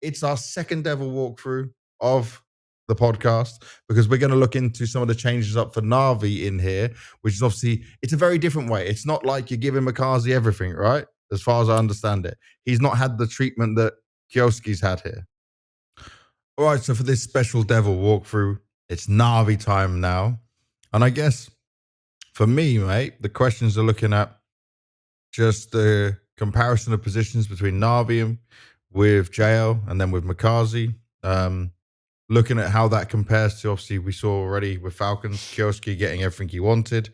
it's our second Devil walkthrough of the podcast because we're going to look into some of the changes up for Navi in here, which is obviously, it's a very different way. It's not like you're giving Makazze everything, right? As far as I understand it. He's not had the treatment that Kioski's had here. All right, so for this special Devil walkthrough, it's Navi time now. And I guess for me, mate, the questions are looking at just the comparison of positions between Navi with JL and then with Makazze. Looking at how that compares to, obviously, we saw already with Falcons, Kioski getting everything he wanted.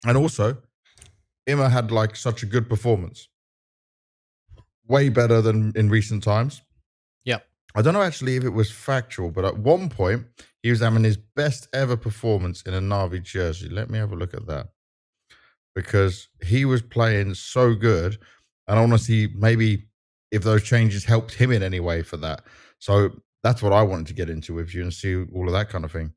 And also, Ima had like such a good performance. Way better than in recent times. Yeah. I don't know actually if it was factual, but at one point, he was having his best ever performance in a Navi jersey. Let me have a look at that. Because he was playing so good. And I want to see maybe if those changes helped him in any way for that. So that's what I wanted to get into with you and see all of that kind of thing.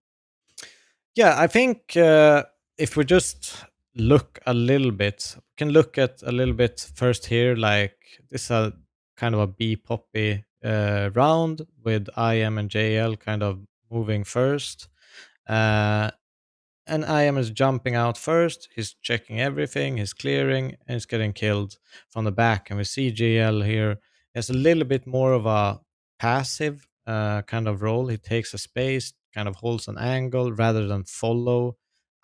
Yeah, I think if we just look a little bit, we can look at a little bit first here, like this is a kind of a B-poppy round with IM and JL kind of moving first. And IM is jumping out first, he's checking everything, he's clearing, and he's getting killed from the back. And we see JL here, he has a little bit more of a passive kind of role. He takes a space, kind of holds an angle rather than follow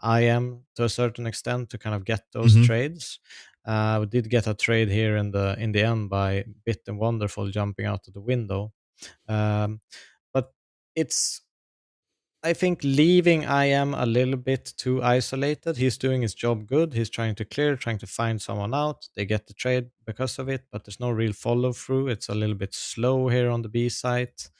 IM to a certain extent to kind of get those trades. We did get a trade here in the end by Bit and Wonderful jumping out of the window. But it's, I think, leaving IM a little bit too isolated. He's doing his job good. He's trying to clear, trying to find someone out. They get the trade because of it, but there's no real follow through. It's a little bit slow here on the B site.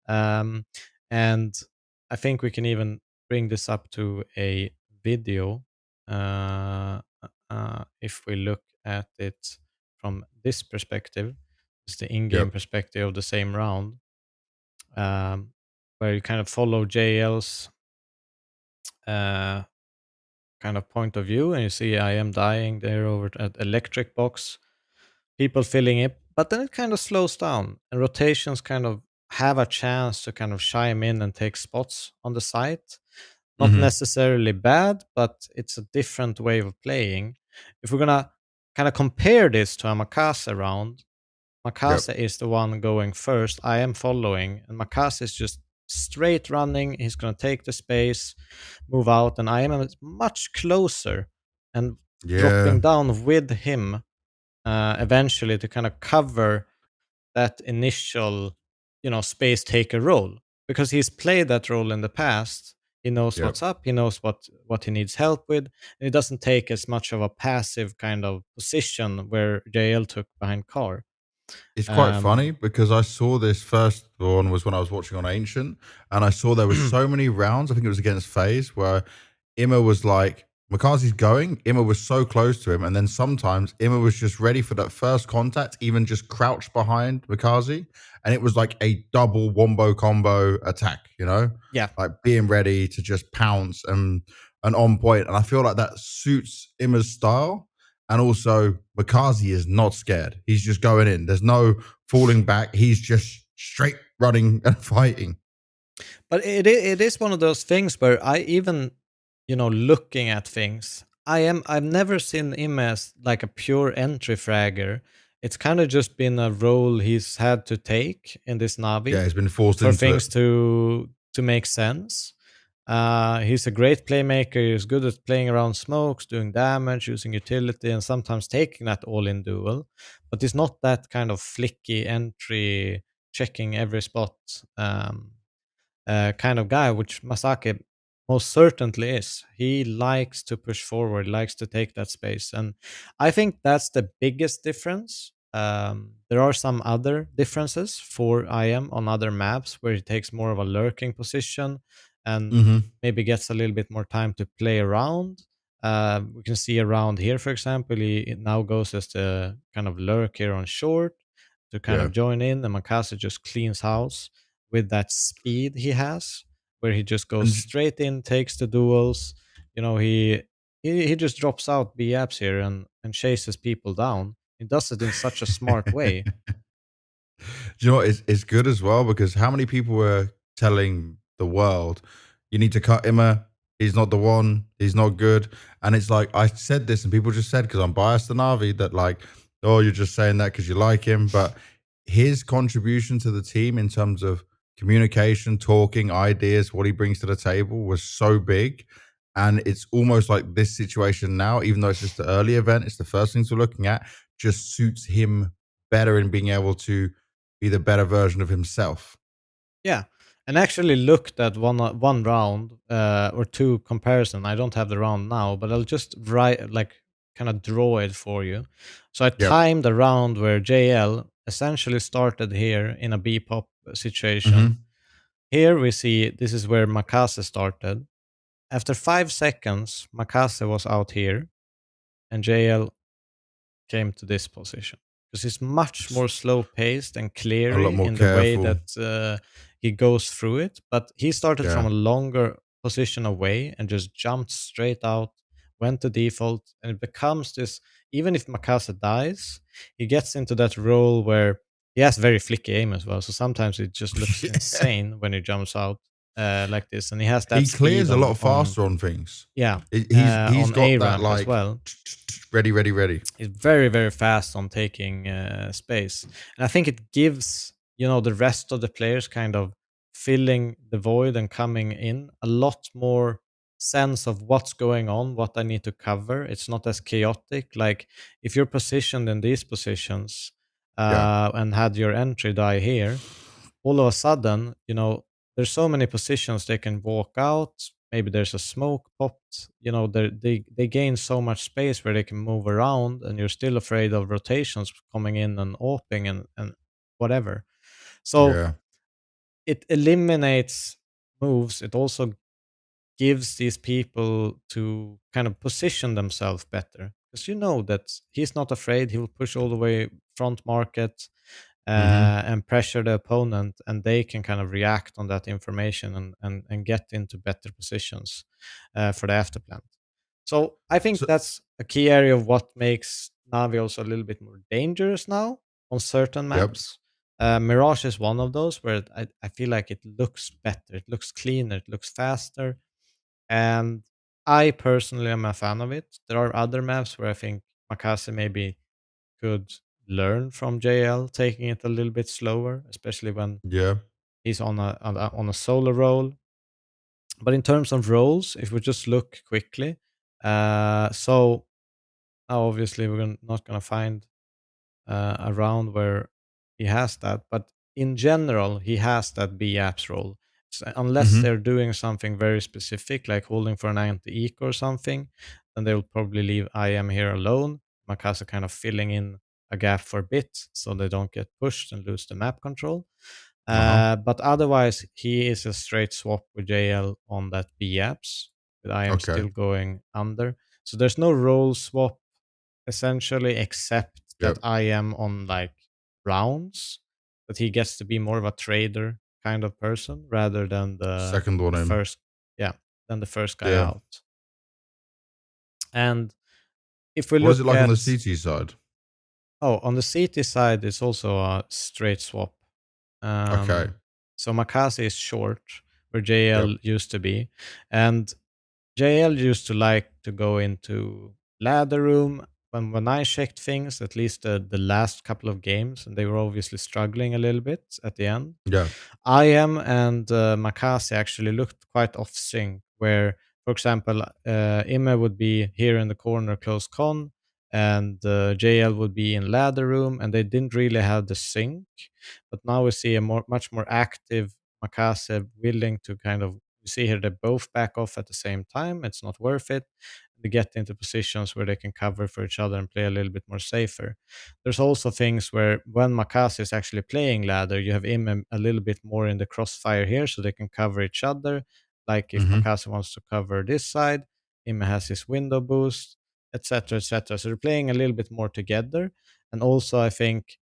And I think we can even bring this up to a video if we look at it from this perspective. It's the in-game perspective of the same round. Where you kind of follow JL's kind of point of view, and you see I am dying there over at electric box, people filling it, but then it kind of slows down, and rotations kind of have a chance to kind of chime in and take spots on the site. Not necessarily bad, but it's a different way of playing. If we're gonna kind of compare this to a Makazze round, Makazze is the one going first. I am following, and Makazze is just straight running. He's going to take the space, move out, and I am much closer and dropping down with him eventually to kind of cover that initial, space taker role, because he's played that role in the past. He knows what's up. He knows what he needs help with. And he doesn't take as much of a passive kind of position where JL took behind Car. It's quite funny because I saw this first one was when I was watching on Ancient, and I saw there was so many rounds. I think it was against FaZe where Ima was like, Makazze's going, Ima was so close to him, and then sometimes Ima was just ready for that first contact, even just crouched behind Makazze, and it was like a double wombo combo attack, Yeah. like being ready to just pounce and on point. And I feel like that suits Ima's style. And also, Makazze is not scared. He's just going in. There's no falling back. He's just straight running and fighting. But it is one of those things where I even, looking at things, I've never seen him as like a pure entry fragger. It's kind of just been a role he's had to take in this Navi. Yeah, he's been forced for into things it. to make sense. He's a great playmaker. He's good at playing around smokes, doing damage, using utility, and sometimes taking that all-in duel. But he's not that kind of flicky entry, checking every spot kind of guy, which Masake most certainly is. He likes to push forward, likes to take that space. And I think that's the biggest difference. There are some other differences for IM on other maps where he takes more of a lurking position and maybe gets a little bit more time to play around. We can see around here, for example, he now goes as the kind of lurk here on short to kind of join in, and Makazze just cleans house with that speed he has, where he just goes straight in, takes the duels. He just drops out B apps here and chases people down. He does it in such a smart way. Do you know what? It's good as well because how many people were telling the world, you need to cut Immer. He's not the one. He's not good. And it's like, I said this and people just said, because I'm biased to Navi, that like, oh, you're just saying that because you like him. But his contribution to the team in terms of communication, talking, ideas, what he brings to the table was so big. And it's almost like this situation now, even though it's just the early event, it's the first things we're looking at, just suits him better in being able to be the better version of himself. Yeah, and actually looked at one round or two comparison. I don't have the round now, but I'll just write like kind of draw it for you. So I Yep. timed the round where JL essentially started here in a B pop situation. Mm-hmm. Here we see this is where Makazze started. After 5 seconds, Makazze was out here, and JL came to this position because he's much more slow paced and A lot cleary more in the way careful. that he goes through it. But he started from Yeah. a longer position away and just jumped straight out, went to default, and it becomes this. Even if Makasa dies, he gets into that role where he has very flicky aim as well. So sometimes it just looks Yeah. insane when he jumps out like this, and he has that He speed clears a lot on faster on things. yeah He's on got A that ramp as like well. ready, ready, ready. Is very very fast on taking space, and I think it gives the rest of the players kind of filling the void and coming in a lot more sense of what's going on, what I need to cover. It's not as chaotic. Like if you're positioned in these positions Yeah. and had your entry die here, all of a sudden, there's so many positions they can walk out. Maybe there's a smoke popped. They gain so much space where they can move around, and you're still afraid of rotations coming in and opening and whatever. So Yeah. it eliminates moves. It also gives these people to kind of position themselves better because you know that he's not afraid. He will push all the way front market Mm-hmm. and pressure the opponent, and they can kind of react on that information and get into better positions for the afterplant. So I think So that's a key area of what makes Navi also a little bit more dangerous now on certain yep. maps. Mirage is one of those where I feel like it looks better, it looks cleaner, it looks faster, and I personally am a fan of it. There are other maps where I think Makazze maybe could learn from JL, taking it a little bit slower, especially when Yeah. he's on a solo role. But in terms of roles, if we just look quickly, so now obviously not gonna find a round where he has that, but in general, he has that B apps role. So unless Mm-hmm. they're doing something very specific, like holding for an anti-eco or something, then they will probably leave I am here alone. Makasa kind of filling in a gap for a bit so they don't get pushed and lose the map control. Uh-huh. But otherwise, he is a straight swap with JL on that B apps, but I am Okay. still going under. So there's no role swap essentially, except that Yep. I am on like rounds, that he gets to be more of a trader kind of person rather than Second one the in. first, yeah, than the first guy Yeah. out. And if we What is it look like on at the CT side? on the CT side, it's also a straight swap. Okay. So Makase is short, where Yep. JL used to be, and JL used to like to go into ladder room when I checked things, at least the last couple of games, and they were obviously struggling a little bit at the end. Yeah. I am and Makase actually looked quite off sync, where, for example, Ime would be here in the corner close con, and JL would be in ladder room, and they didn't really have the sync. But now we see a much more active Makase willing to kind of, you see here they both back off at the same time. It's not worth it. They get into positions where they can cover for each other and play a little bit more safer. There's also things where when Makase is actually playing ladder, you have him a little bit more in the crossfire here, so they can cover each other. Like if Mm-hmm. Makase wants to cover this side, Ime has his window boost, etc., etc. So they're playing a little bit more together. And also, I think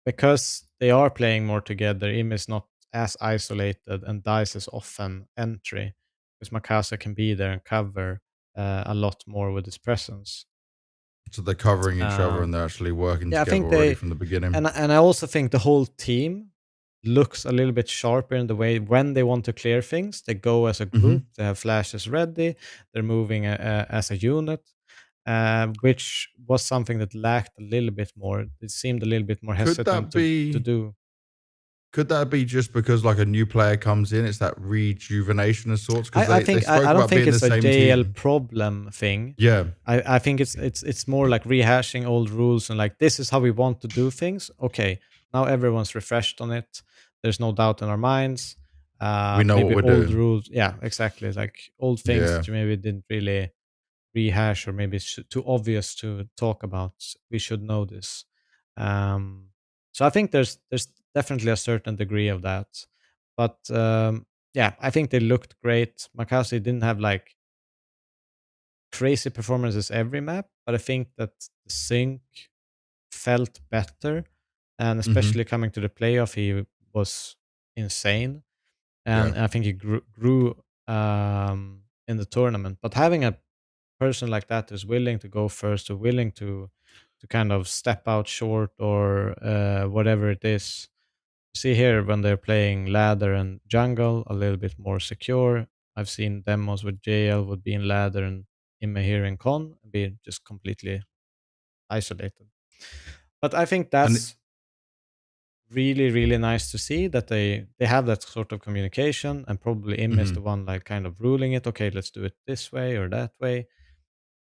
because they are playing more together, Im is not as isolated and dies as often entry, because Makasa can be there and cover a lot more with his presence. So they're covering each other and Um, they're actually working yeah, I together think already they from the beginning. and I also think the whole team looks a little bit sharper in the way when they want to clear things, they go as a Hmm. group, they have flashes ready, they're moving as a unit, which was something that lacked a little bit more. It seemed a little bit more Could hesitant that to be? do. Could that be just because like a new player comes in? It's that rejuvenation of sorts because I they think spoke I don't about think being the it's a same JL team. problem thing. Yeah, I think it's more like rehashing old rules and like this is how we want to do things. Okay, now everyone's refreshed on it. There's no doubt in our minds. we know what Maybe we're old doing. rules, yeah, exactly. Like old things Yeah. that you maybe didn't really rehash or maybe it's too obvious to talk about. We should know this. Um, so I think there's definitely a certain degree of that. But yeah, I think they looked great. Makazze didn't have like crazy performances every map, but I think that the sync felt better, and Hmm. especially coming to the playoff, he was insane, Yeah. and I think he grew in the tournament. But having a person like that who's willing to go first, or willing to kind of step out short or whatever it is. See here when they're playing ladder and jungle, a little bit more secure. I've seen demos with JL would be in ladder and Imme here in con and be just completely isolated. But I think And that's really really nice to see that they have that sort of communication, and probably Imme is the mhm. one like kind of ruling it. Okay, let's do it this way or that way,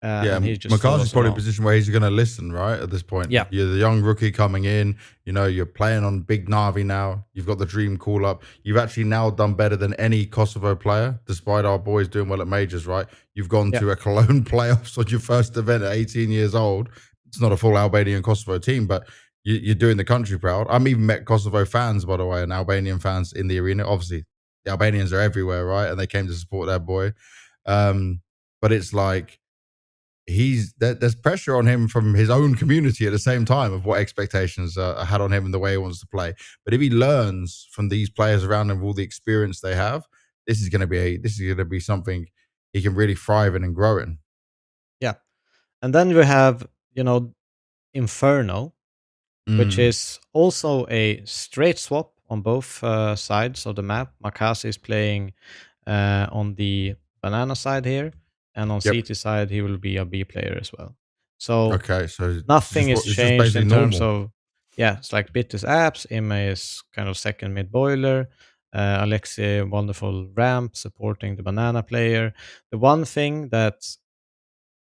Yeah, and he just Makazze's follows probably in a along. position where he's going to listen, right? At this point, Yeah, you're the young rookie coming in. You know, you're playing on big Navi now. You've got the dream call up. You've actually now done better than any Kosovo player, despite our boys doing well at majors, right? You've gone yeah, to a Cologne playoffs on your first event at 18 years old. It's not a full Albanian Kosovo team, but you're doing the country proud. I've even met Kosovo fans, by the way, and Albanian fans in the arena. Obviously, the Albanians are everywhere, right? And they came to support their boy. But it's like, there's pressure on him from his own community at the same time of what expectations are had on him and the way he wants to play. But if he learns from these players around him, all the experience they have, this is going to be something he can really thrive in and grow in. yeah. And then we have, Inferno, which Mm. is also a straight swap on both sides of the map. Makazze is playing on the banana side here, and on Yep. CT side, he will be a B player as well. So Okay. So nothing is it's just changed basically in terms normal. of, yeah, it's like Bit is apps, Imme is kind of second mid boiler, Aleksib, wonderful ramp supporting the banana player. The one thing that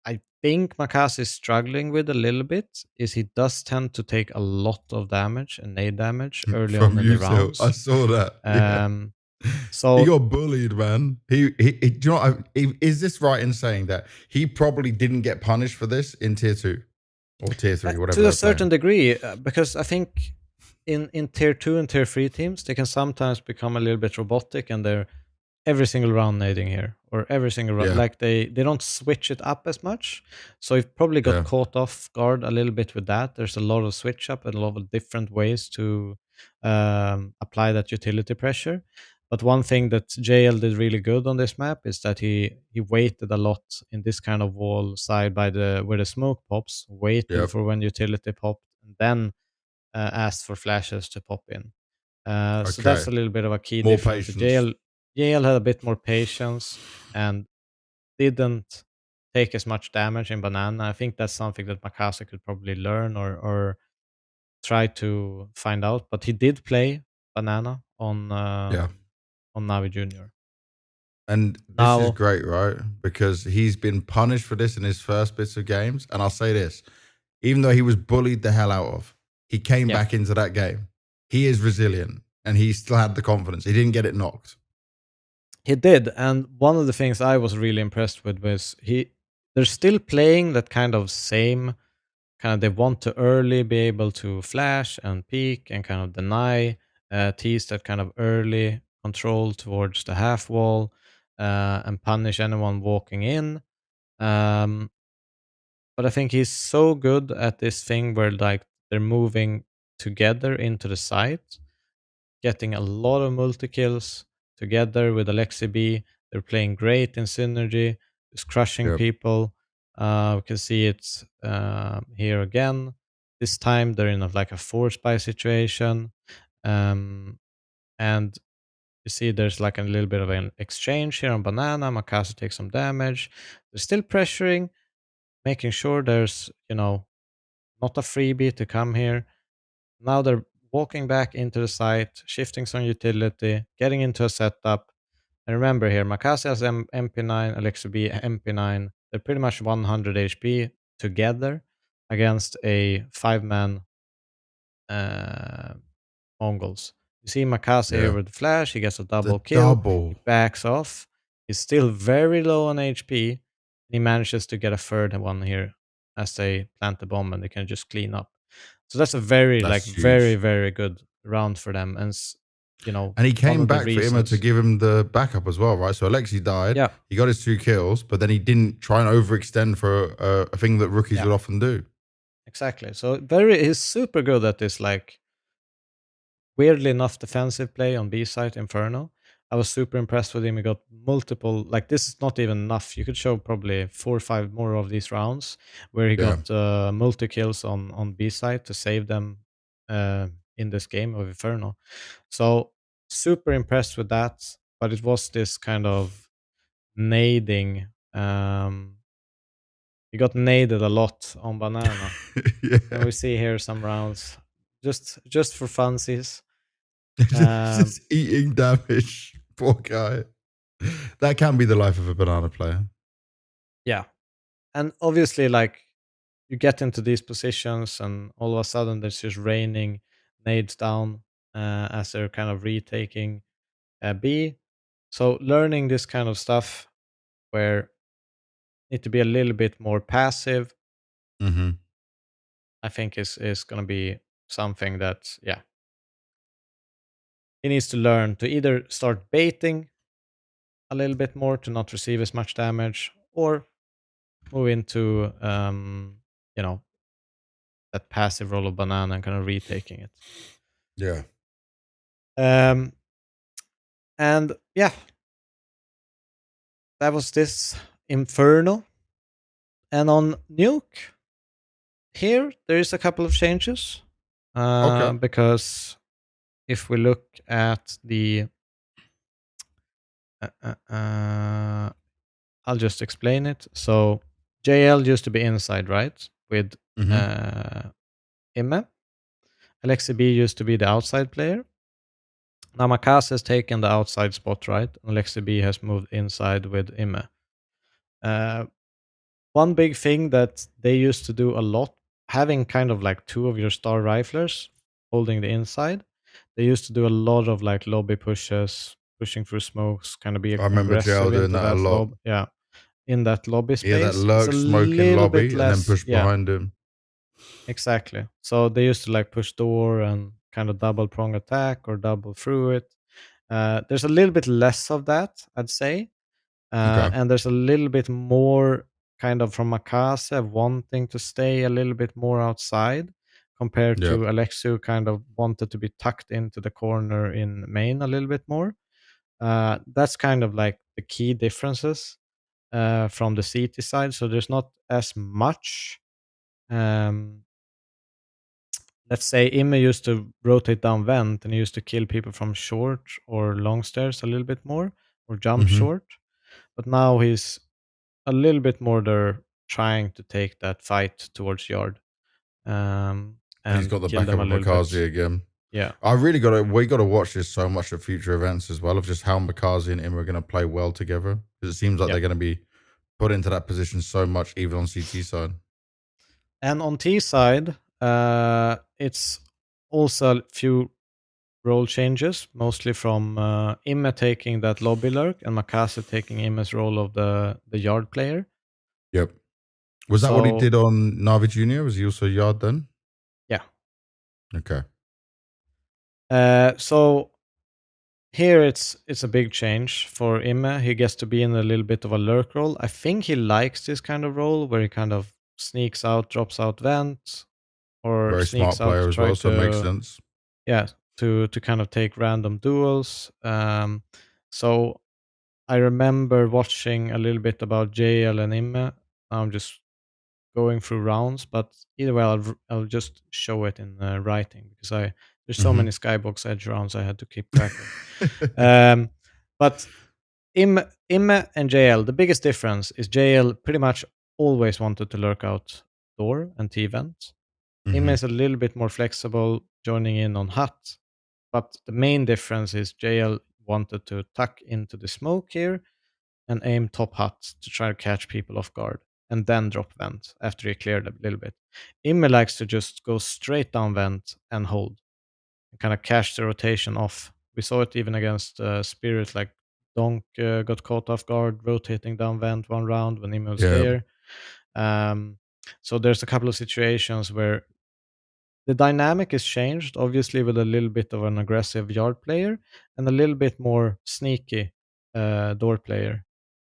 I think Makazze is struggling with a little bit is he does tend to take a lot of damage and nade damage early on From in the you two, I rounds. saw that. Yeah. Um, He so got bullied, man. Do you know what is this right in saying that he probably didn't get punished for this in tier 2 or tier 3, whatever to a they're certain playing? degree, because I think in tier two and tier three teams, they can sometimes become a little bit robotic, and they're every single round nading here, or every single round, Yeah. like they don't switch it up as much. So you've probably got Yeah. caught off guard a little bit with that. There's a lot of switch up and a lot of different ways to apply that utility pressure. But one thing that JL did really good on this map is that he waited a lot in this kind of wall side by the where the smoke pops, waited Yep. for when utility popped, and then asked for flashes to pop in. So that's Okay. a little bit of a key More difference. The patience. JL had a bit more patience and didn't take as much damage in banana. I think that's something that Makazze could probably learn or try to find out. But he did play banana Yeah. on Navi Junior. And this is Now, great, right? Because he's been punished for this in his first bits of games. And I'll say this, even though he was bullied the hell out of, he came yeah, back into that game. He is resilient and he still had the confidence. He didn't get it knocked. he did. And one of the things I was really impressed with was they're still playing that kind of same kind of, they want to early be able to flash and peek and kind of deny, tease that kind of early control towards the half wall, and punish anyone walking in. Um, but I think he's so good at this thing where like they're moving together into the site, getting a lot of multi kills together with Aleksib. They're playing great in synergy, just crushing Yep. people. We can see it here again. This time they're in like a force buy situation. And you see there's like a little bit of an exchange here on banana. Makazze takes some damage. They're still pressuring, making sure there's, not a freebie to come here. Now they're walking back into the site, shifting some utility, getting into a setup. And remember here, Makazze has MP9, Aleksib MP9. They're pretty much 100 HP together against a 5-man Mongols. You see Makazze here Yeah. with the flash. He gets a double The kill. double. He backs off. He's still very low on HP. He manages to get a third one here as they plant the bomb and they can just clean up. So that's a very, That's very, huge. very good round for them. And, And he one came of the back for Imma to reasons. give him the backup as well, right? So Aleksib died. Yeah. He got his 2 kills, but then he didn't try and overextend for a thing that rookies Yeah. would often do. Exactly. So he's super good at this, like, weirdly enough, defensive play on B side, Inferno. I was super impressed with him. He got multiple, like, this is not even enough. You could show probably 4 or 5 more of these rounds where he Yeah. got multi kills on B side to save them in this game of Inferno. So super impressed with that. But it was this kind of nading. He got naded a lot on banana. Yeah. And we see here some rounds just for funsies. Just eating damage. Poor guy. That can be the life of a banana player. Yeah. And obviously, like, you get into these positions and all of a sudden there's just raining nades down as they're kind of retaking B. So learning this kind of stuff where you need to be a little bit more passive, Mm-hmm. I think is going to be something that, yeah, he needs to learn to either start baiting a little bit more to not receive as much damage, or move into that passive role of banana and kind of retaking it. Yeah. And yeah, that was this Inferno. And on Nuke, here there is a couple of changes. Okay. Because if we look at the I'll just explain it. So JL used to be inside, right? With Mm-hmm. Imme. Aleksib used to be the outside player. Now Makazze has taken the outside spot, right? And Aleksib has moved inside with Imme. One big thing that they used to do a lot, having kind of like 2 of your star riflers holding the inside, they used to do a lot of like lobby pushes, pushing through smokes, kind of be I remember JL aggressive doing into that a that lot. in that lobby Yeah, that space. It's a lurk smoke in little bit lobby and then less, push behind him. exactly. So they used to like push door and kind of double prong attack or double through it. There's a little bit less of that, I'd say. Okay. And there's a little bit more kind of from Makazze wanting to stay a little bit more outside compared Yeah. to Aleksib, kind of wanted to be tucked into the corner in main a little bit more. That's kind of like the key differences from the CT side. So there's not as much. Let's say Imme used to rotate down vent and he used to kill people from short or long stairs a little bit more, or jump Mm-hmm. short. But now he's a little bit more there trying to take that fight towards yard And he's and got the kill them backup a of little bit. Makazze again. Yeah. We got to watch this so much at future events as well, of just how Makazze and Imma are going to play well together. Because it seems like Yeah. they're going to be put into that position so much, even on CT side. And on T side, it's also a few role changes, mostly from Imme taking that lobby lurk and Makazze taking Imme's role of the yard player. Yep. Was that what he So, did on Navi Junior? Was he also yard then? yeah. Okay. So here it's a big change for Imme. He gets to be in a little bit of a lurk role. I think he likes this kind of role where he kind of sneaks out, drops out vent, or Very sneaks smart out player to as try well, so it makes to, sense. yeah, to kind of take random duels. So I remember watching a little bit about JL and Imme. I'm just going through rounds, but either way, I'll just show it in writing because there's so many Skybox Edge rounds I had to keep track of. But Imme and JL, the biggest difference is JL pretty much always wanted to lurk out door and T-vent. Imme is a little bit more flexible, joining in on hut. But the main difference is JL wanted to tuck into the smoke here and aim top hut to try to catch people off guard and then drop vent after he cleared a little bit. Imme likes to just go straight down vent and hold and kind of catch the rotation off. We saw it even against Spirit, like Donk got caught off guard rotating down vent one round when Imme was there. So there's a couple of situations where the dynamic is changed, obviously, with a little bit of an aggressive yard player and a little bit more sneaky door player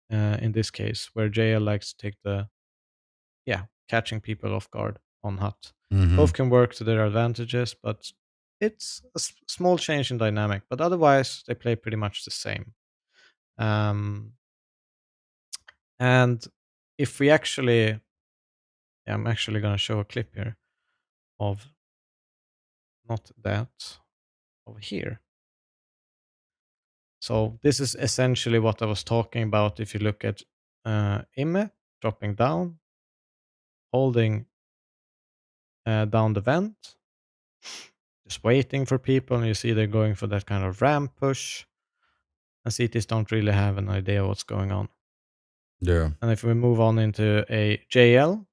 in this case, where JL likes to take the, catching people off guard on hut. Both can work to their advantages, but it's a small change in dynamic. But otherwise, they play pretty much the same. And if we actually, I'm actually going to show a clip here of not that, over here. So this is essentially what I was talking about. If you look at Imme dropping down, holding down the vent, just waiting for people, and you see they're going for that kind of ramp push, and CTs don't really have an idea what's going on. Yeah. And if we move on into a JL,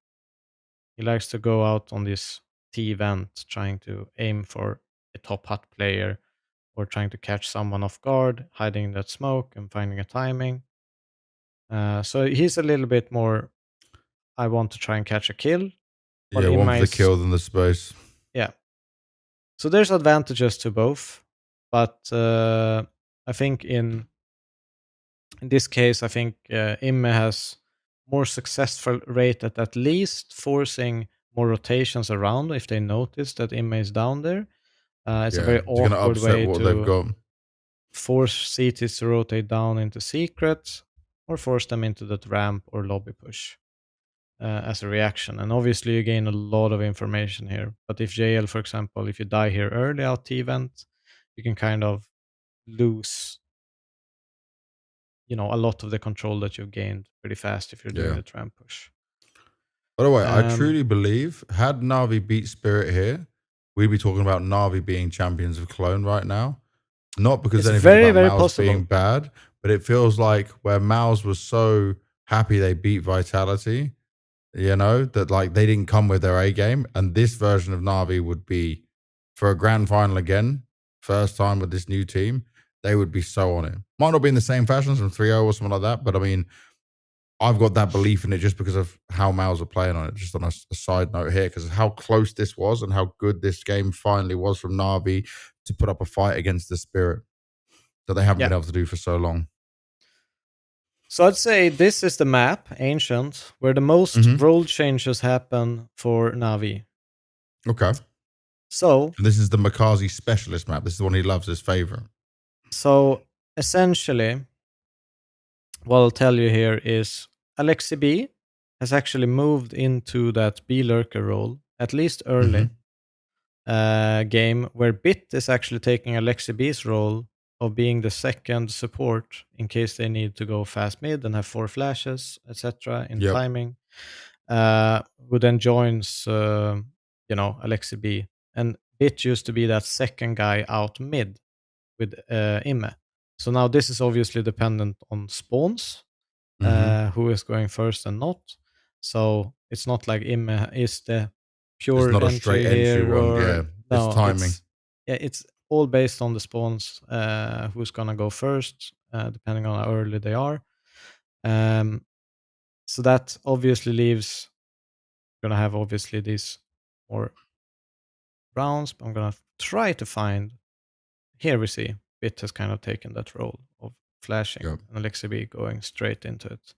he likes to go out on this T vent, trying to aim for a top hut player or trying to catch someone off guard, hiding in that smoke and finding a timing. So he's a little bit more, I want to try and catch a kill. Yeah, one for the kill than the space. Yeah. So there's advantages to both. But I think in this case, I think Imme has more successful rate at least forcing more rotations around if they notice that Imme is down there. It's a very awkward way to force CTs to rotate down into secret or force them into that ramp or lobby push as a reaction. And obviously you gain a lot of information here. But if JL, for example, if you die here early out T-vent, you can kind of lose, a lot of the control that you've gained pretty fast if you're doing the ramp push. By the way, I truly believe had NAVI beat Spirit here, we'd be talking about NAVI being champions of Clone right now. Not because anything about Mouse being bad, but it feels like where Mouse was so happy they beat Vitality, that like they didn't come with their A game. And this version of NAVI would be for a grand final again, first time with this new team, they would be so on it. Might not be in the same fashion, some 3-0 or something like that, but I mean, I've got that belief in it just because of how Mouse are playing on it. Just on a side note here, because of how close this was and how good this game finally was from NAVI to put up a fight against the Spirit that they haven't been able to do for so long. So I'd say this is the map, Ancient, where the most role changes happen for NAVI. Okay. So this is the Makazze specialist map. This is the one he loves, his favorite. So essentially, what I'll tell you here is Aleksib has actually moved into that B lurker role, at least early game, where Bit is actually taking Aleksib's role of being the second support in case they need to go fast mid and have 4 flashes, etc. in timing. Who then joins, Aleksib. And Bit used to be that second guy out mid with Imme. So now this is obviously dependent on spawns, who is going first and not. So it's not like Imme is the pure it's not entry a straight entry one. It's timing. It's all based on the spawns, who's gonna go first, depending on how early they are. So that obviously leaves, gonna have obviously these more rounds, but I'm gonna try to find. Here we see Bit has kind of taken that role of flashing and Aleksib going straight into it.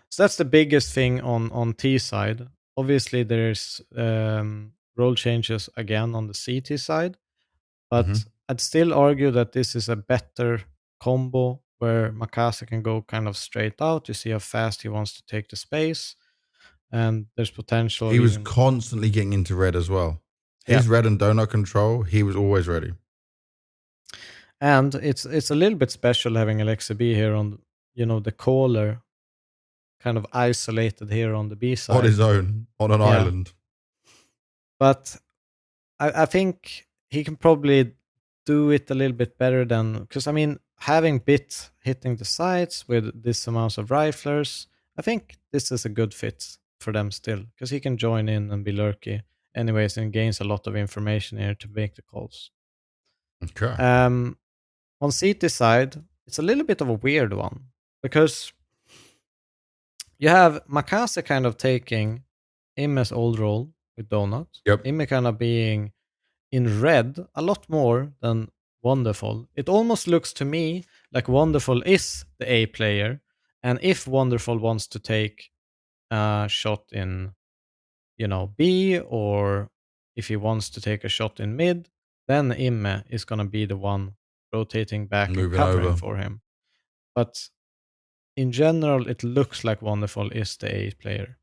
So that's the biggest thing on T side. Obviously, there's role changes again on the CT side, but I'd still argue that this is a better combo where Makazze can go kind of straight out. You see how fast he wants to take the space. and there's potential. He was even- constantly getting into red as well. His red and donut control, he was always ready. And it's a little bit special having Aleksib here on, the caller, kind of isolated here on the B side. On his own, on an island. But I think he can probably do it a little bit better than, because I mean, having Bit hitting the sides with this amount of riflers, I think this is a good fit for them still, because he can join in and be lurky anyways and gains a lot of information here to make the calls. Okay. On CT side, it's a little bit of a weird one, because you have Makazze kind of taking Imme's old role with Donut. Yep. Imme kind of being in red a lot more than Wonderful. It almost looks to me like Wonderful is the A player, and if Wonderful wants to take a shot in, B, or if he wants to take a shot in mid, then Imme is going to be the one rotating back and covering over for him. But in general, it looks like Wonderful is the A player,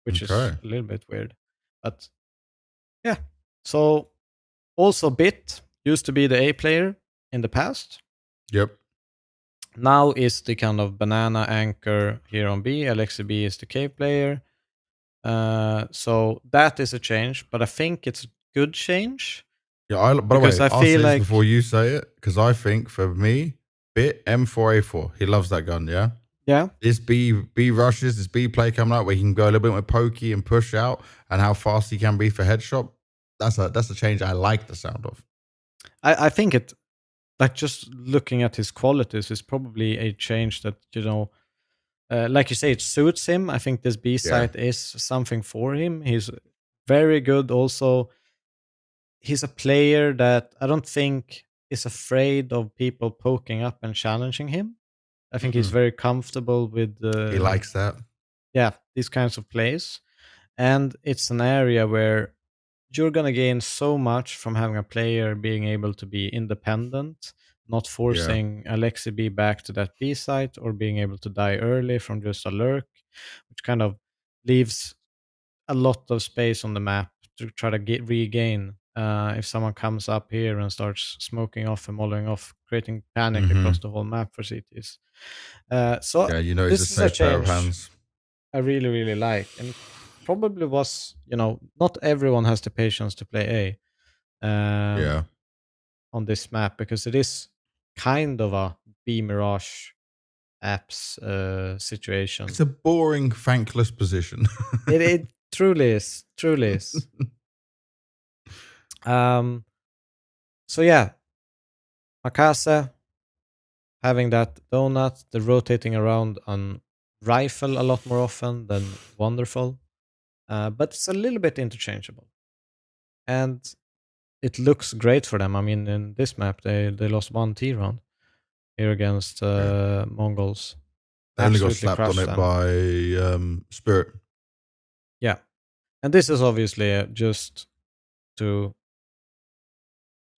which is a little bit weird. But yeah, so also Bit used to be the A player in the past. Yep. Now is the kind of banana anchor here on B. Aleksib is the K player. So that is a change, but I think it's a good change. Yeah, by the way, I I'll feel say like this before you say it, because I think for me, Bit M4A4, he loves that gun, yeah? Yeah. This B rushes, this B play coming out where he can go a little bit with pokey and push out, and how fast he can be for headshot. That's a change I like the sound of. I think it, like, just looking at his qualities, is probably a change that, like you say, it suits him. I think this B site is something for him. He's very good also. He's a player that I don't think is afraid of people poking up and challenging him. I think he's very comfortable with he likes that. Yeah, these kinds of plays. And it's an area where you're going to gain so much from having a player being able to be independent, not forcing Aleksib back to that B site, or being able to die early from just a lurk, which kind of leaves a lot of space on the map to try to regain. If someone comes up here and starts smoking off and mollowing off, creating panic across the whole map for CTs. So he's a safe pair of hands. I really, really like, and probably was, not everyone has the patience to play A on this map, because it is kind of a B Mirage apps situation. It's a boring, thankless position. it truly is. So yeah, Makazze having that donut, the rotating around on rifle a lot more often than Wonderful, but it's a little bit interchangeable, and it looks great for them. I mean, in this map, they lost 1 T round here against Mongols. They only got slapped on it by Spirit. Yeah, and this is obviously just to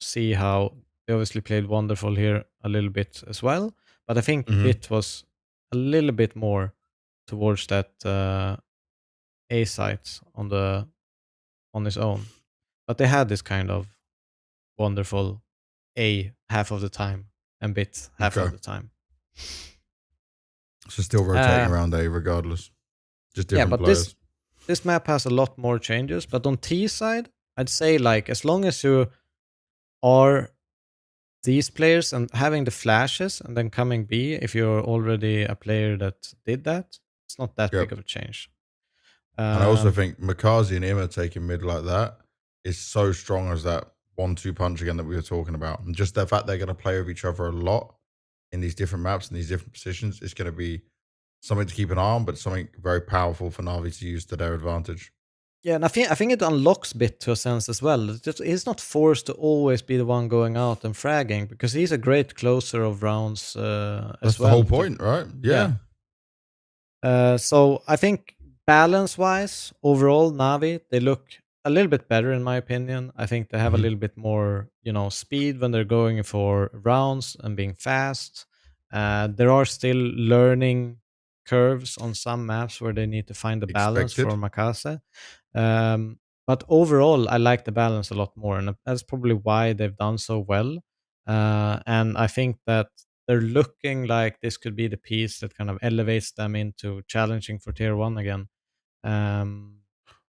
see how they obviously played Wonderful here a little bit as well, but I think Bit was a little bit more towards that A site on his own, but they had this kind of Wonderful A half of the time and Bit half of the time. So still rotating around A regardless, just different but players. This map has a lot more changes, but on T side, I'd say, like, as long as you are these players and having the flashes and then coming B, if you're already a player that did that, it's not that big of a change. And I also think Makazze and Imme taking mid like that is so strong as that 1-2 punch again that we were talking about. And just the fact they're going to play with each other a lot in these different maps and these different positions is going to be something to keep an eye on, but something very powerful for NAVI to use to their advantage. Yeah, and I think it unlocks Bit to a sense as well. He's not forced to always be the one going out and fragging, because he's a great closer of rounds as well. That's the whole point, right? Yeah. So I think balance-wise, overall, NAVI, they look a little bit better in my opinion. I think they have a little bit more, speed when they're going for rounds and being fast. There are still learning curves on some maps where they need to find the balance Expected. for Makazze. But overall, I like the balance a lot more, and that's probably why they've done so well. And I think that they're looking like this could be the piece that kind of elevates them into challenging for tier 1 again.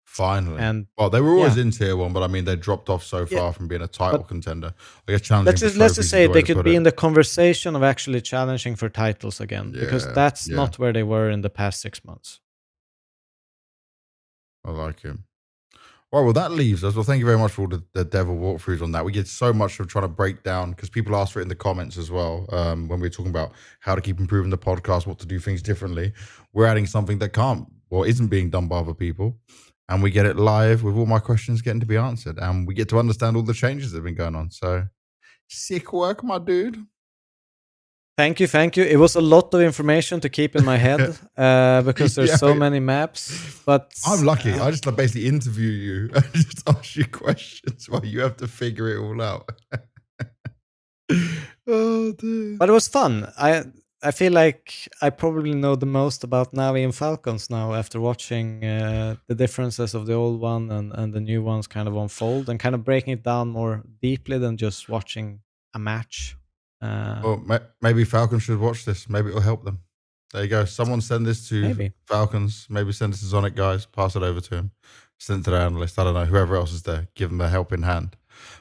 Finally. And well, they were always yeah. in tier 1, but I mean, they dropped off so far from being a title contender. I guess challenging for Let's trophies just is say the way they to could put be it. in the conversation of actually challenging for titles again, because that's Yeah. not where they were in the past 6 months. I like him. All right, well, that leaves us. Well, thank you very much for all the Devil walkthroughs on that. We get so much of trying to break down, because people asked for it in the comments as well, when we were talking about how to keep improving the podcast, what to do things differently. We're adding something that can't, or isn't being done by other people. And we get it live with all my questions getting to be answered. And we get to understand all the changes that have been going on. So, sick work, my dude. Thank you. It was a lot of information to keep in my head because there's so many maps. But I'm lucky. I just basically interview you and just ask you questions while you have to figure it all out. Oh, dude. But it was fun. I feel like I probably know the most about Navi and Falcons now after watching the differences of the old one and the new ones kind of unfold, and kind of breaking it down more deeply than just watching a match. Well, maybe Falcons should watch this. Maybe it'll help them. There you go. Someone send this to Falcons. Maybe send this to Zonic guys. Pass it over to him. Send it to the analyst. I don't know. Whoever else is there. Give them a helping hand.